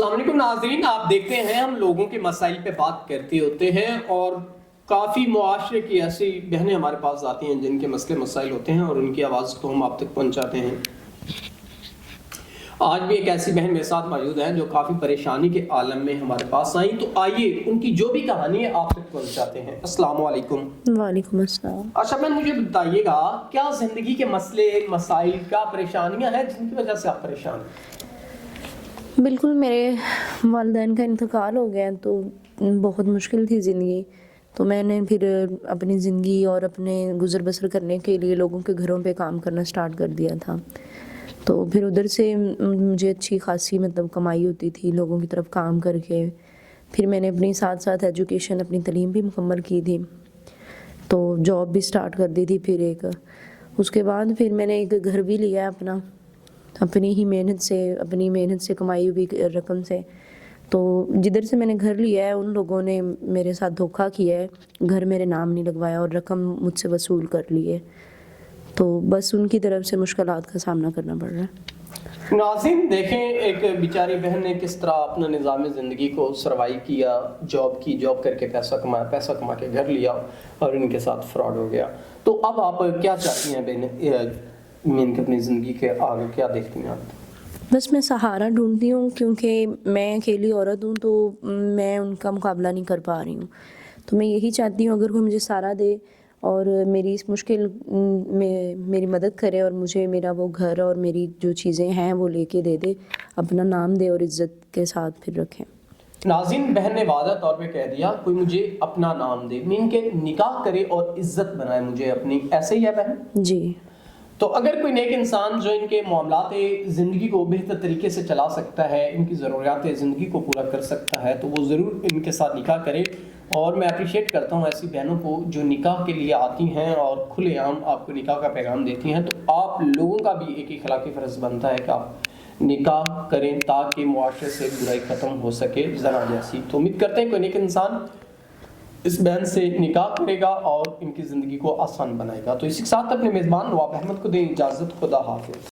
السلام علیکم ناظرین، آپ دیکھتے ہیں ہم لوگوں کے مسائل پہ بات کرتے ہوتے ہیں اور کافی معاشرے کی ایسی بہنیں ہمارے پاس آتی ہیں جن کے مسئلے مسائل ہوتے ہیں اور ان کی آواز کو ہم آپ تک پہنچاتے ہیں۔ آج بھی ایک ایسی بہن میرے ساتھ موجود ہے جو کافی پریشانی کے عالم میں ہمارے پاس آئیں، تو آئیے ان کی جو بھی کہانی ہے آپ تک پہنچاتے ہیں۔ السلام علیکم۔ وعلیکم السلام۔ اچھا بہن، مجھے بتائیے گا کیا زندگی کے مسئلے مسائل کیا پریشانیاں ہیں جن کی وجہ سے آپ پریشان ہیں؟ بالکل، میرے والدین کا انتقال ہو گیا تو بہت مشکل تھی زندگی، تو میں نے پھر اپنی زندگی اور اپنے گزر بسر کرنے کے لیے لوگوں کے گھروں پہ کام کرنا سٹارٹ کر دیا تھا۔ تو پھر ادھر سے مجھے اچھی خاصی کمائی ہوتی تھی لوگوں کی طرف کام کر کے۔ پھر میں نے اپنی ساتھ ساتھ ایجوکیشن اپنی تعلیم بھی مکمل کی تھی، تو جاب بھی سٹارٹ کر دی تھی۔ پھر اس کے بعد پھر میں نے ایک گھر بھی لیا اپنا، اپنی ہی محنت سے کمائی ہوئی رقم سے۔ تو جدھر سے میں نے گھر لیا ہے ان لوگوں نے میرے ساتھ دھوکہ کیا ہے، گھر میرے نام نہیں لگوایا اور رقم مجھ سے وصول کر لی ہے، تو بس ان کی طرف سے مشکلات کا سامنا کرنا پڑ رہا ہے۔ ناظرین دیکھیں، ایک بیچاری بہن نے کس طرح اپنا نظام زندگی کو سروائیو کیا، جاب کر کے پیسہ کما کے گھر لیا اور ان کے ساتھ فراڈ ہو گیا۔ تو اب آپ کیا چاہتی ہیں بہن اپنی زندگی کے آگے کیا دیکھتی ہیں آپ؟ بس میں سہارا ڈھونڈتی ہوں، کیونکہ میں اکیلی عورت ہوں تو میں ان کا مقابلہ نہیں کر پا رہی ہوں۔ تو میں یہی چاہتی ہوں اگر کوئی مجھے سہارا دے اور میری اس مشکل میں میری مدد کرے اور مجھے میرا وہ گھر اور میری جو چیزیں ہیں وہ لے کے دے دے، اپنا نام دے اور عزت کے ساتھ پھر رکھیں۔ ناظرین، بہن نے واضح طور پہ کہہ دیا کوئی مجھے اپنا نام دے، مین کے نکاح کرے اور عزت بنائے مجھے اپنی، ایسے ہی ہے بہن؟ جی۔ تو اگر کوئی نیک انسان جو ان کے معاملات زندگی کو بہتر طریقے سے چلا سکتا ہے، ان کی ضروریات زندگی کو پورا کر سکتا ہے، تو وہ ضرور ان کے ساتھ نکاح کرے۔ اور میں اپریشیٹ کرتا ہوں ایسی بہنوں کو جو نکاح کے لیے آتی ہیں اور کھلے عام آپ کو نکاح کا پیغام دیتی ہیں۔ تو آپ لوگوں کا بھی ایک اخلاقی فرض بنتا ہے کہ آپ نکاح کریں تاکہ معاشرے سے برائی ختم ہو سکے زنا جیسی۔ تو امید کرتے ہیں کوئی نیک انسان اس بہن سے نکاح کرے گا اور ان کی زندگی کو آسان بنائے گا۔ تو اسی کے ساتھ اپنے میزبان نواب احمد کو دیں اجازت، خدا حافظ۔